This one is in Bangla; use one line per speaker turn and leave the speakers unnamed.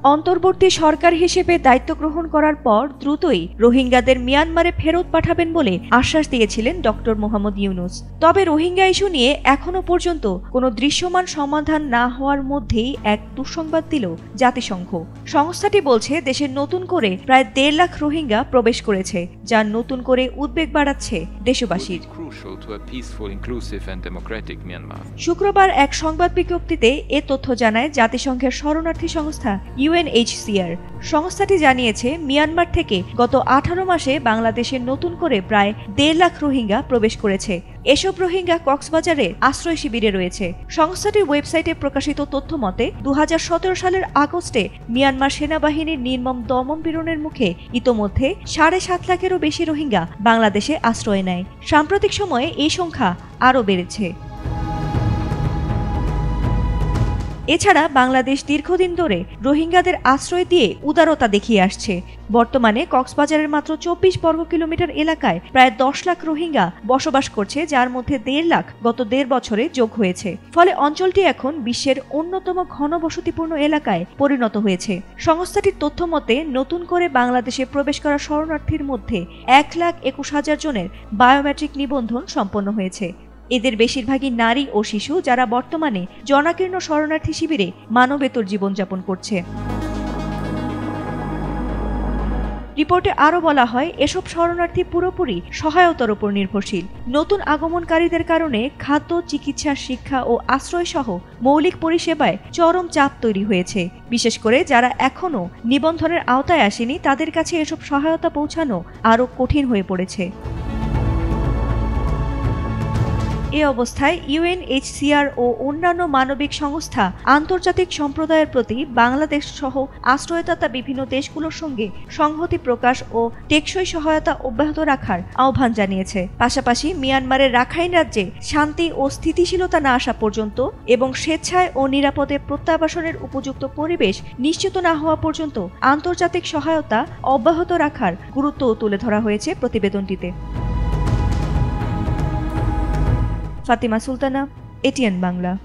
অন্তর্বর্তী সরকার হিসেবে দায়িত্ব গ্রহণ করার পর দ্রুতই রোহিঙ্গাদের মিয়ানমারে ফেরত পাঠাবেন বলে আশ্বাস দিয়েছিলেন ডক্টর মোহাম্মদ ইউনূস। তবে রোহিঙ্গা ইস্যু নিয়ে এখনো পর্যন্ত কোনো দৃশ্যমান সমাধান না হওয়ার মধ্যেই এক দুঃসংবাদ দিল জাতিসংঘ। সংস্থাটি বলছে দেশে নতুন করে প্রায় 1.5 লাখ রোহিঙ্গা প্রবেশ করেছে, যা নতুন করে উদ্বেগ বাড়াচ্ছে দেশবাসীর। শুক্রবার এক সংবাদ বিজ্ঞপ্তিতে এ তথ্য জানায় জাতিসংঘের শরণার্থী সংস্থা UNHCR। সংস্থাটি জানিয়েছে মিয়ানমার থেকে গত 18 মাসে বাংলাদেশে নতুন করে প্রায় 1.5 লাখ রোহিঙ্গা প্রবেশ করেছে। এসব রোহিঙ্গা কক্সবাজারের আশ্রয় শিবিরে রয়েছে। সংস্থাটির ওয়েবসাইটে প্রকাশিত তথ্য মতে 2017 সালের আগস্টে মিয়ানমার সেনাবাহিনীর নির্মম দমন-পীড়নের মুখে ইতোমধ্যে 7.5 লাখেরও বেশি রোহিঙ্গা বাংলাদেশে আশ্রয় নেয়। সাম্প্রতিক সময়ে এই সংখ্যা আরও বেড়েছে। এছাড়া বাংলাদেশ দীর্ঘদিন ধরে রোহিঙ্গাদের আশ্রয় দিয়ে উদারতা দেখিয়ে আসছে। বর্তমানে কক্সবাজারের মাত্র 24 বর্গ কিলোমিটার এলাকায় প্রায় 10 লাখ রোহিঙ্গা বসবাস করছে, যার মধ্যে 1.5 লাখ গত 1.5 বছরে যোগ হয়েছে। ফলে অঞ্চলটি এখন বিশ্বের অন্যতম ঘনবসতিপূর্ণ এলাকায় পরিণত হয়েছে। সংস্থাটির তথ্য মতে নতুন করে বাংলাদেশে প্রবেশ করা শরণার্থীর মধ্যে 1,21,000 জনের বায়োমেট্রিক নিবন্ধন সম্পন্ন হয়েছে। এদের বেশিরভাগই নারী ও শিশু, যারা বর্তমানে জনাকীর্ণ শরণার্থী শিবিরে মানবেতর জীবনযাপন করছে। রিপোর্টে আরও বলা হয়, এসব শরণার্থী পুরোপুরি সহায়তার উপর নির্ভরশীল। নতুন আগমনকারীদের কারণে খাদ্য, চিকিৎসা, শিক্ষা ও আশ্রয় সহ মৌলিক পরিষেবায় চরম চাপ তৈরি হয়েছে। বিশেষ করে যারা এখনও নিবন্ধনের আওতায় আসেনি, তাদের কাছে এসব সহায়তা পৌঁছানো আরও কঠিন হয়ে পড়েছে। এ অবস্থায় UNHCR ও অন্যান্য মানবিক সংস্থা আন্তর্জাতিক সম্প্রদায়ের প্রতি বাংলাদেশ সহ আশ্রয়দাতা বিভিন্ন দেশগুলোর সঙ্গে সংহতি প্রকাশ ও টেকসই সহায়তা অব্যাহত রাখার আহ্বান জানিয়েছে। পাশাপাশি মিয়ানমারের রাখাইন রাজ্যে শান্তি ও স্থিতিশীলতা না আসা পর্যন্ত এবং স্বেচ্ছায় ও নিরাপদে প্রত্যাবাসনের উপযুক্ত পরিবেশ নিশ্চিত না হওয়া পর্যন্ত আন্তর্জাতিক সহায়তা অব্যাহত রাখার গুরুত্বও তুলে ধরা হয়েছে প্রতিবেদনটিতে। ফাতিমা সুলতানা, ATN বাংলা।